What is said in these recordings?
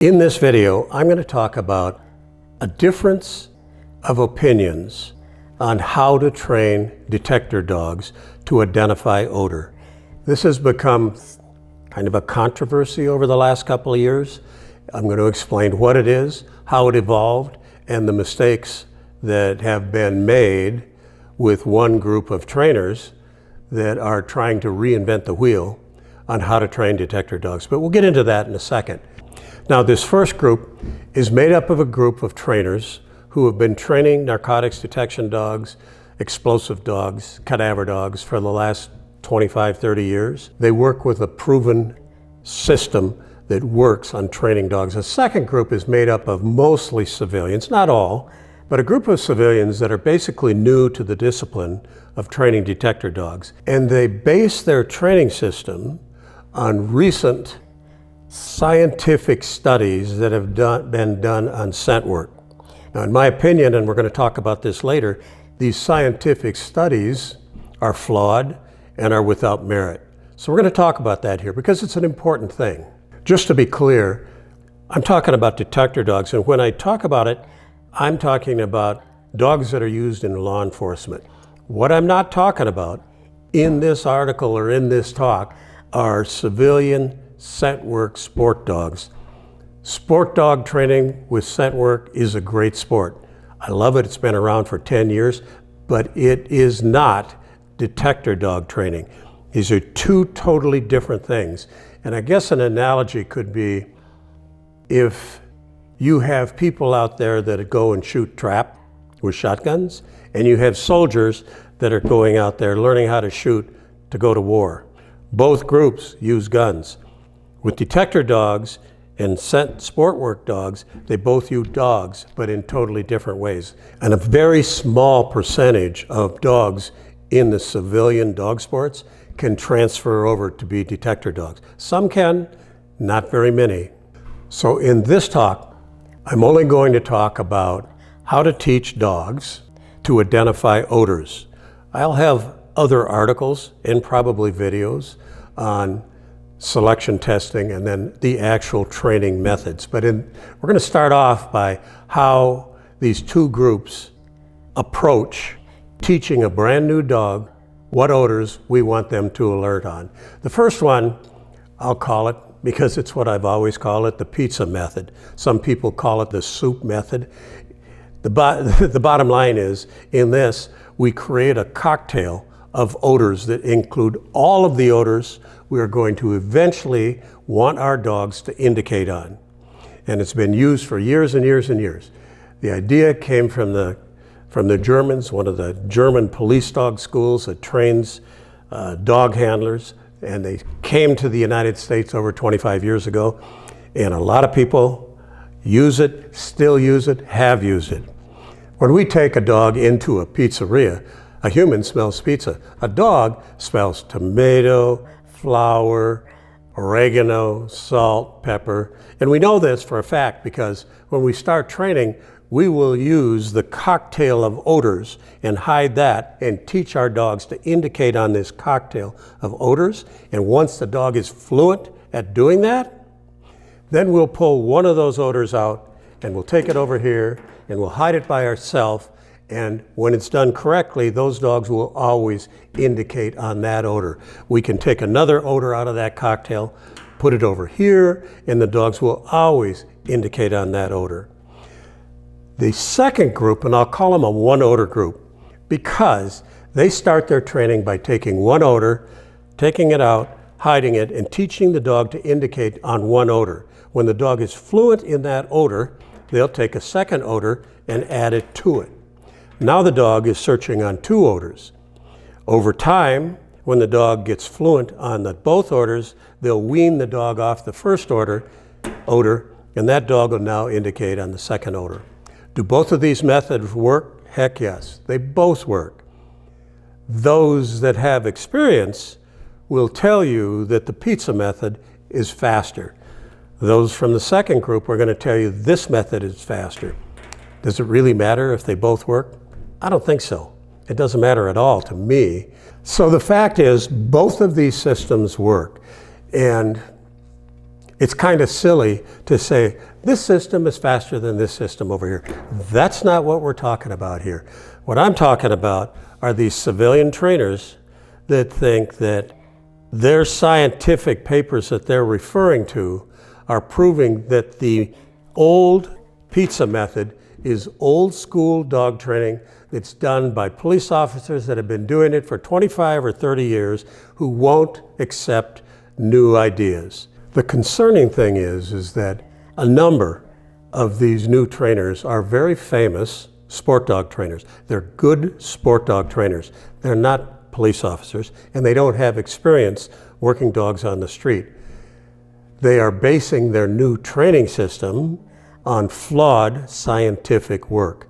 In this video, I'm going to talk about a difference of opinions on how to train detector dogs to identify odor. This has become kind of a controversy over the last couple of years. I'm going to explain what it is, how it evolved, and the mistakes that have been made with one group of trainers that are trying to reinvent the wheel on how to train detector dogs. But we'll get into that in a second. Now, this first group is made up of a group of trainers who have been training narcotics detection dogs, explosive dogs, cadaver dogs for the last 25, 30 years. They work with a proven system that works on training dogs. The second group is made up of mostly civilians, not all, but a group of civilians that are basically new to the discipline of training detector dogs. And they base their training system on recent scientific studies that have been done on scent work. Now, in my opinion, and we're going to talk about this later, these scientific studies are flawed and are without merit. So we're going to talk about that here because it's an important thing. Just to be clear, I'm talking about detector dogs, and when I talk about it, I'm talking about dogs that are used in law enforcement. What I'm not talking about in this article or in this talk are civilian scent work sport dogs. Sport dog training with scent work is a great sport. I love it. It's been around for 10 years, but it is not detector dog training. These are two totally different things. And I guess an analogy could be if you have people out there that go and shoot trap with shotguns, and you have soldiers that are going out there learning how to shoot to go to war. Both groups use guns. With detector dogs and scent sport work dogs, they both use dogs, but in totally different ways. And a very small percentage of dogs in the civilian dog sports can transfer over to be detector dogs. Some can, not very many. So in this talk, I'm only going to talk about how to teach dogs to identify odors. I'll have other articles and probably videos on selection testing and then the actual training methods. But we're going to start off by how these two groups approach teaching a brand new dog what odors we want them to alert on. The first one, I'll call it, because it's what I've always called it, the pizza method. Some people call it the soup method. The bottom line is, in this, we create a cocktail of odors that include all of the odors we are going to eventually want our dogs to indicate on. And it's been used for years and years and years. The idea came from the Germans, one of the German police dog schools that trains dog handlers, and they came to the United States over 25 years ago, and a lot of people use it, still use it, have used it. When we take a dog into a pizzeria, a human smells pizza. A dog smells tomato, flour, oregano, salt, pepper. And we know this for a fact because when we start training, we will use the cocktail of odors and hide that and teach our dogs to indicate on this cocktail of odors. And once the dog is fluent at doing that, then we'll pull one of those odors out and we'll take it over here and we'll hide it by ourselves. And when it's done correctly, those dogs will always indicate on that odor. We can take another odor out of that cocktail, put it over here, and the dogs will always indicate on that odor. The second group, and I'll call them a one-odor group, because they start their training by taking one odor, taking it out, hiding it, and teaching the dog to indicate on one odor. When the dog is fluent in that odor, they'll take a second odor and add it to it. Now the dog is searching on two odors. Over time, when the dog gets fluent on both odors, they'll wean the dog off the first odor, and that dog will now indicate on the second odor. Do both of these methods work? Heck yes, they both work. Those that have experience will tell you that the pizza method is faster. Those from the second group are going to tell you this method is faster. Does it really matter if they both work? I don't think so. It doesn't matter at all to me. So the fact is, both of these systems work. And It's kind of silly to say, this system is faster than this system over here. That's not what we're talking about here. What I'm talking about are these civilian trainers that think that their scientific papers that they're referring to are proving that the old pizza method is old school dog training that's done by police officers that have been doing it for 25 or 30 years who won't accept new ideas. The concerning thing is that a number of these new trainers are very famous sport dog trainers. They're good sport dog trainers. They're not police officers, and they don't have experience working dogs on the street. They are basing their new training system on flawed scientific work.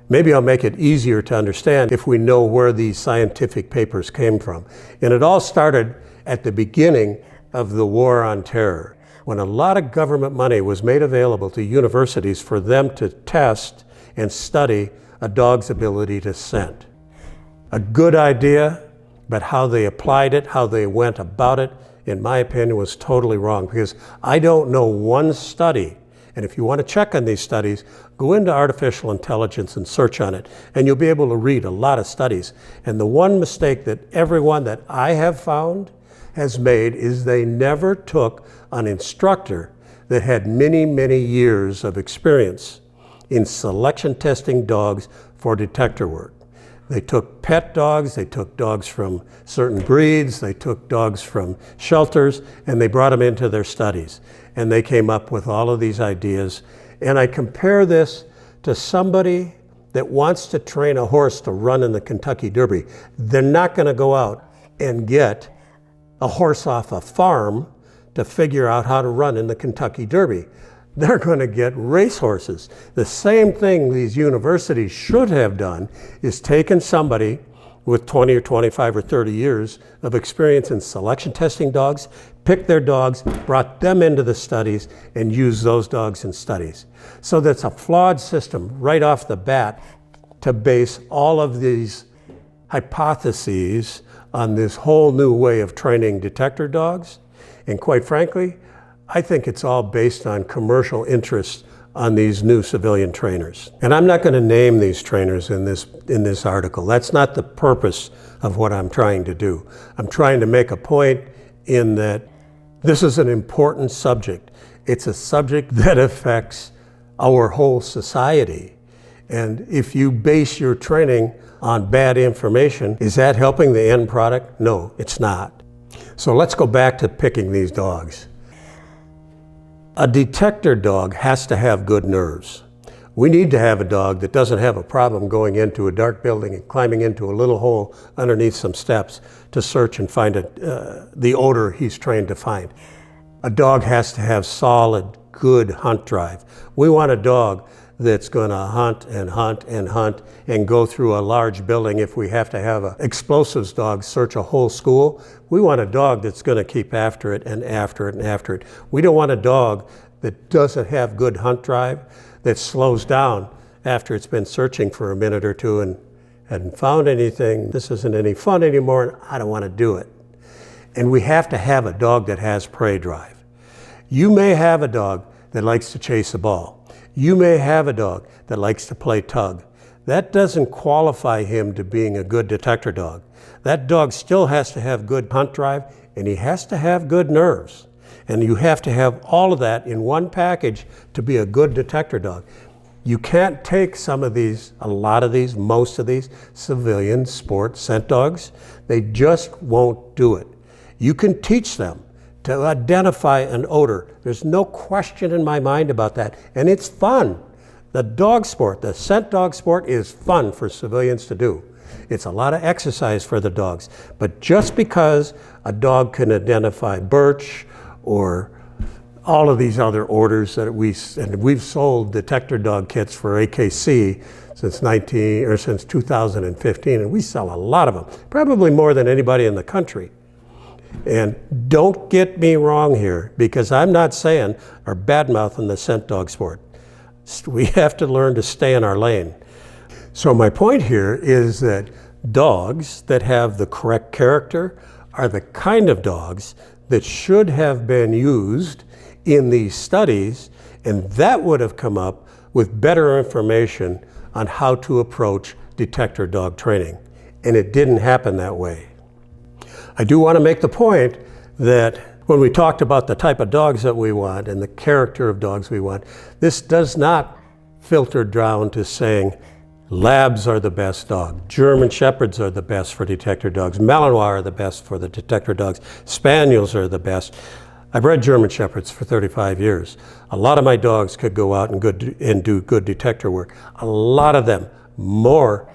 Maybe I'll make it easier to understand if we know where these scientific papers came from. And it all started at the beginning of the War on Terror, when a lot of government money was made available to universities for them to test and study a dog's ability to scent. A good idea, but how they applied it, how they went about it, in my opinion, was totally wrong, because I don't know one study. And if you want to check on these studies, go into artificial intelligence and search on it, and you'll be able to read a lot of studies. And the one mistake that everyone that I have found has made is they never took an instructor that had many, many years of experience in selection testing dogs for detector work. They took pet dogs, they took dogs from certain breeds, they took dogs from shelters, and they brought them into their studies. And they came up with all of these ideas. And I compare this to somebody that wants to train a horse to run in the Kentucky Derby. They're not going to go out and get a horse off a farm to figure out how to run in the Kentucky Derby. They're going to get racehorses. The same thing these universities should have done is taken somebody with 20 or 25 or 30 years of experience in selection testing dogs, picked their dogs, brought them into the studies, and used those dogs in studies. So that's a flawed system right off the bat to base all of these hypotheses on this whole new way of training detector dogs. And quite frankly, I think it's all based on commercial interests on these new civilian trainers. And I'm not going to name these trainers in this article. That's not the purpose of what I'm trying to do. I'm trying to make a point in that this is an important subject. It's a subject that affects our whole society. And if you base your training on bad information, is that helping the end product? No, it's not. So let's go back to picking these dogs. A detector dog has to have good nerves. We need to have a dog that doesn't have a problem going into a dark building and climbing into a little hole underneath some steps to search and find the odor he's trained to find. A dog has to have solid, good hunt drive. We want a dog that's going to hunt and hunt and hunt and go through a large building. If we have to have an explosives dog search a whole school, we want a dog that's going to keep after it and after it and after it. We don't want a dog that doesn't have good hunt drive, that slows down after it's been searching for a minute or two and hadn't found anything. This isn't any fun anymore, and I don't want to do it. And we have to have a dog that has prey drive. You may have a dog that likes to chase a ball. You may have a dog that likes to play tug. That doesn't qualify him to being a good detector dog. That dog still has to have good hunt drive, and he has to have good nerves. And you have to have all of that in one package to be a good detector dog. You can't take some of these, a lot of these, most of these civilian sport scent dogs. They just won't do it. You can teach them to identify an odor. There's no question in my mind about that. And it's fun. The dog sport, the scent dog sport, is fun for civilians to do. It's a lot of exercise for the dogs. But just because a dog can identify birch or all of these other odors that we've sold detector dog kits for AKC since 2015, and we sell a lot of them, probably more than anybody in the country. And don't get me wrong here, because I'm not saying or bad-mouthing the scent dog sport. We have to learn to stay in our lane. So my point here is that dogs that have the correct character are the kind of dogs that should have been used in these studies, and that would have come up with better information on how to approach detector dog training. And it didn't happen that way. I do want to make the point that when we talked about the type of dogs that we want and the character of dogs we want, this does not filter down to saying Labs are the best dog, German Shepherds are the best for detector dogs, Malinois are the best for the detector dogs, Spaniels are the best. I've bred German Shepherds for 35 years. A lot of my dogs could go out and do good detector work. A lot of them, more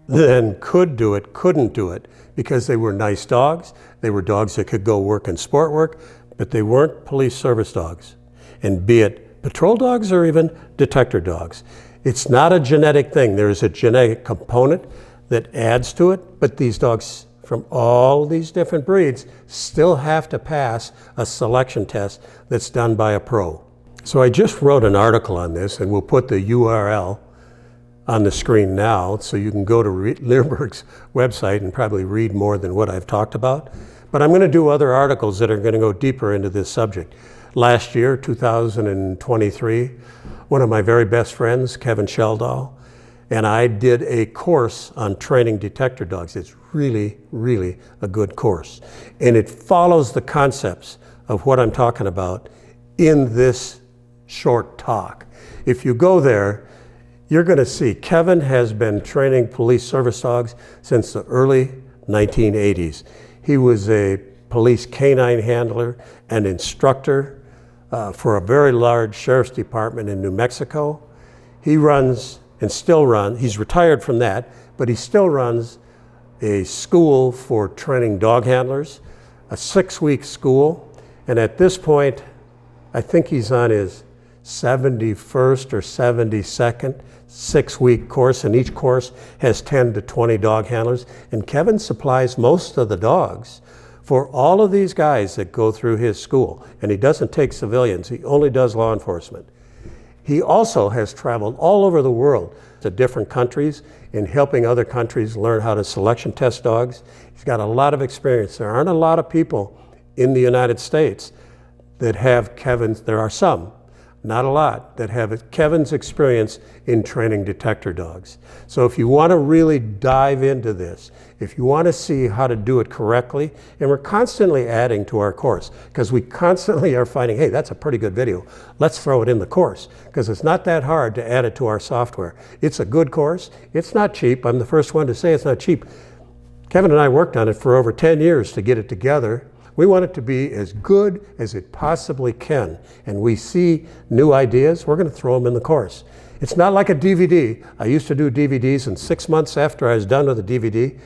than could do it, couldn't do it because they were nice dogs. They were dogs that could go work in sport work, but they weren't police service dogs. And be it patrol dogs or even detector dogs. It's not a genetic thing. There is a genetic component that adds to it, but these dogs from all these different breeds still have to pass a selection test that's done by a pro. So I just wrote an article on this, and we'll put the URL on the screen now so you can go to Leerburg's website and probably read more than what I've talked about. But I'm going to do other articles that are going to go deeper into this subject. Last year, 2023, one of my very best friends, Kevin Sheldall, and I did a course on training detector dogs. It's really, really a good course. And it follows the concepts of what I'm talking about in this short talk. If you go there, you're going to see Kevin has been training police service dogs since the early 1980s. He was a police canine handler and instructor for a very large sheriff's department in New Mexico. He runs and still runs, he's retired from that, but he still runs a school for training dog handlers, a 6-week school. And at this point, I think he's on his 71st or 72nd 6-week course, and each course has 10 to 20 dog handlers. And Kevin supplies most of the dogs for all of these guys that go through his school. And he doesn't take civilians, he only does law enforcement. He also has traveled all over the world to different countries in helping other countries learn how to selection test dogs. He's got a lot of experience. There aren't a lot of people in the United States that have Kevin's, there are some, not a lot, that have Kevin's experience in training detector dogs. So if you want to really dive into this, if you want to see how to do it correctly, and we're constantly adding to our course, because we constantly are finding, hey, that's a pretty good video, let's throw it in the course, because it's not that hard to add it to our software. It's a good course, it's not cheap, I'm the first one to say it's not cheap. Kevin and I worked on it for over 10 years to get it together. We want it to be as good as it possibly can, and we see new ideas, we're going to throw them in the course. It's not like a DVD. I used to do DVDs, and 6 months after I was done with the DVD,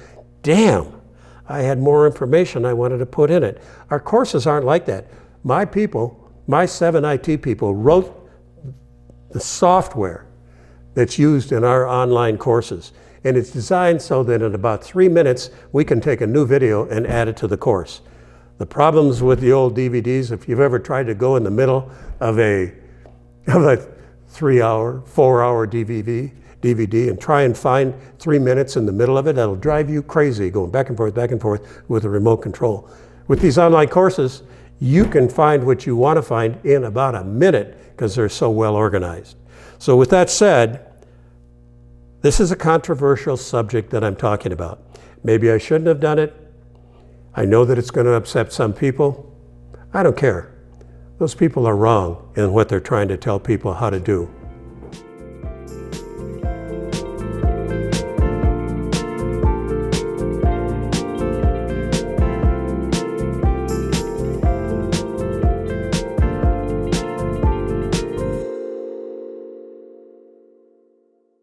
damn, I had more information I wanted to put in it. Our courses aren't like that. My people, my 7 IT people wrote the software that's used in our online courses. And it's designed so that in about 3 minutes, we can take a new video and add it to the course. The problems with the old DVDs, if you've ever tried to go in the middle of a 3-hour, 4-hour DVD and try and find 3 minutes in the middle of it, that'll drive you crazy going back and forth with a remote control. With these online courses, you can find what you want to find in about a minute because they're so well organized. So with that said, this is a controversial subject that I'm talking about. Maybe I shouldn't have done it. I know that it's going to upset some people. I don't care. Those people are wrong in what they're trying to tell people how to do.